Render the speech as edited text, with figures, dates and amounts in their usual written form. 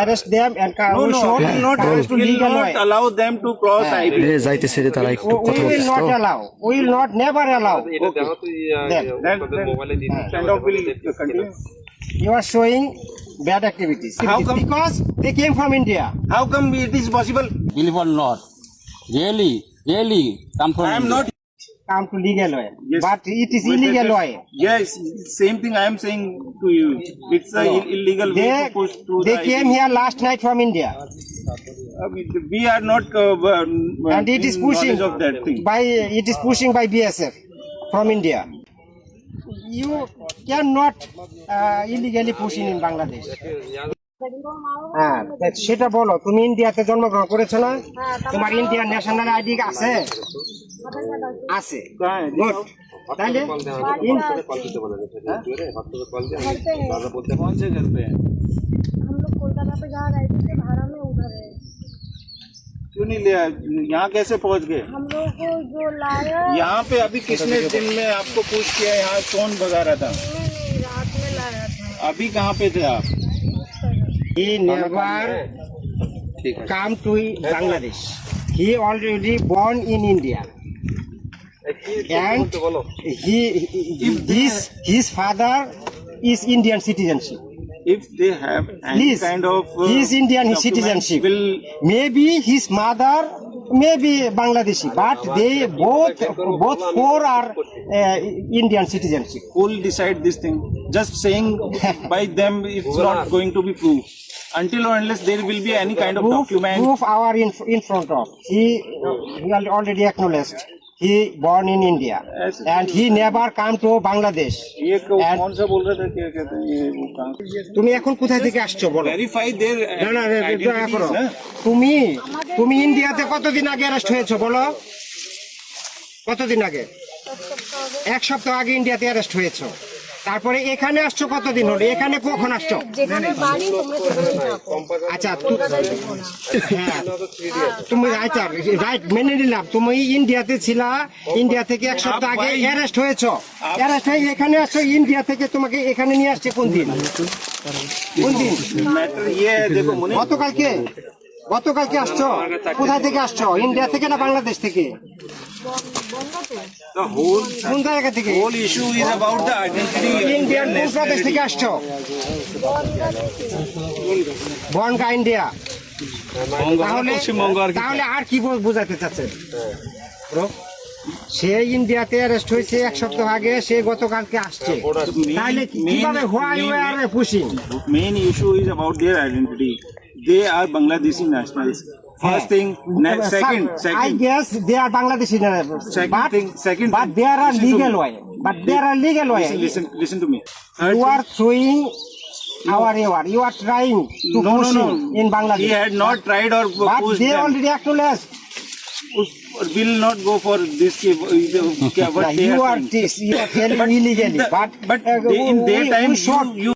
arrest them and No, we no, should we will not, legal way. allow them to cross IP. যাইতেছে রে তারা একটু We কথা will বলতেছে not তো allow. We will not never allow. Then kind of will continue. You are showing bad activities. How come? Because they came from India. How come it is possible? Believe or not, really come from I am India. not. Come to legal way. Yes. But it is illegal way. Yes, same thing I am saying to you. It's a illegal way to push through They the came IP. here last night from India. We are not And it is in pushing knowledge of that thing. by BSF from India. You cannot illegally push in Bangladesh. হ্যাঁ সেটা বলো, তুমি ইন্ডিয়াতে জন্মগ্রহণ করেছো না? তোমার Indian national ID আছে? আছে, গুড। তাহলে कौन से घर पे है? हम लोग कोलकाता पे जा रहे थे, भाड़ा में उधर है। क्यों नहीं लिया? यहाँ कैसे पहुँच गए? हम लोग को जो लाया यहाँ पे अभी किसने दिन में आपको पूछ किया? यहाँ कौन भगा रहा था? नहीं, रात में लाया था। अभी कहाँ पे थे आप? he never come to Bangladesh. He already born in India. And his father is Indian citizenship. If they have any Please, kind of he is Indian documents, citizenship. will Maybe his mother may be Bangladeshi, but they both four are Indian citizenship. who will decide this thing? Just saying by them it's not going to be proved. Until or unless there will be any kind of document. Proof our in front of. He already acknowledged. He born in India Yes. and he never come to Bangladesh. ये And- कौन सा बोल रहा था? क्या कहते हैं ये वो कहाँ? তুমি এখন কোথায় থেকে আসছো বলো? Verify their না না দয়া identities, করো। না? তুমি ইন্ডিয়াতে কতদিন আগে অ্যারেস্ট হয়েছো বলো? কতদিন আগে? এক সপ্তাহ আগে ইন্ডিয়াতে অ্যারেস্ট হয়েছো। তারপরে এখানে আসছো কতদিন হলো? এখানে কখন আসছো? যেখানে বাড়ি তোমরা সেখানেই থাকো। আচ্ছা কলকাতায় দেখো না। হ্যাঁ তুমি আচ্ছা রাইট মেনে নিলাম, তুমি ইন্ডিয়াতে ছিলা, ইন্ডিয়া থেকে এক সপ্তাহ আগে অ্যারেস্ট হয়েছো, অ্যারেস্ট হয়ে এখানে আসছো, ইন্ডিয়া থেকে তোমাকে এখানে নিয়ে আসছে কোন দিন? কোন দিন? मैटर ये है, देखो मुने গতকালকে আসছো? কোথা থেকে আসছো? ইন্ডিয়া থেকে না বাংলাদেশ থেকে? বঙ্গতে the whole কোন জায়গা থেকে? issue is about the identity. Indian কোন প্রদেশ থেকে আসছো? বনগা ইন্ডিয়া। তাহলে আর কি বোঝাতে চাচ্ছেন? সে ইন্ডিয়াতে অ্যারেস্ট হয়েছে এক সপ্তাহ আগে, সে গতকালকে আসছে, তাহলে কিভাবে why are pushing? Main issue is about their identity. They are Bangladeshi nationals. First thing, second. I guess they are Bangladeshi, Second but thing. there are Listen to legal me. way. But there are legal way. Listen to me. You are throwing our error. You are trying to push him in He Bangladesh. had not tried or But pushed they them. already acknowledged. Will not go for this. What they You are are saying. telling illegally. But in their time, we should. you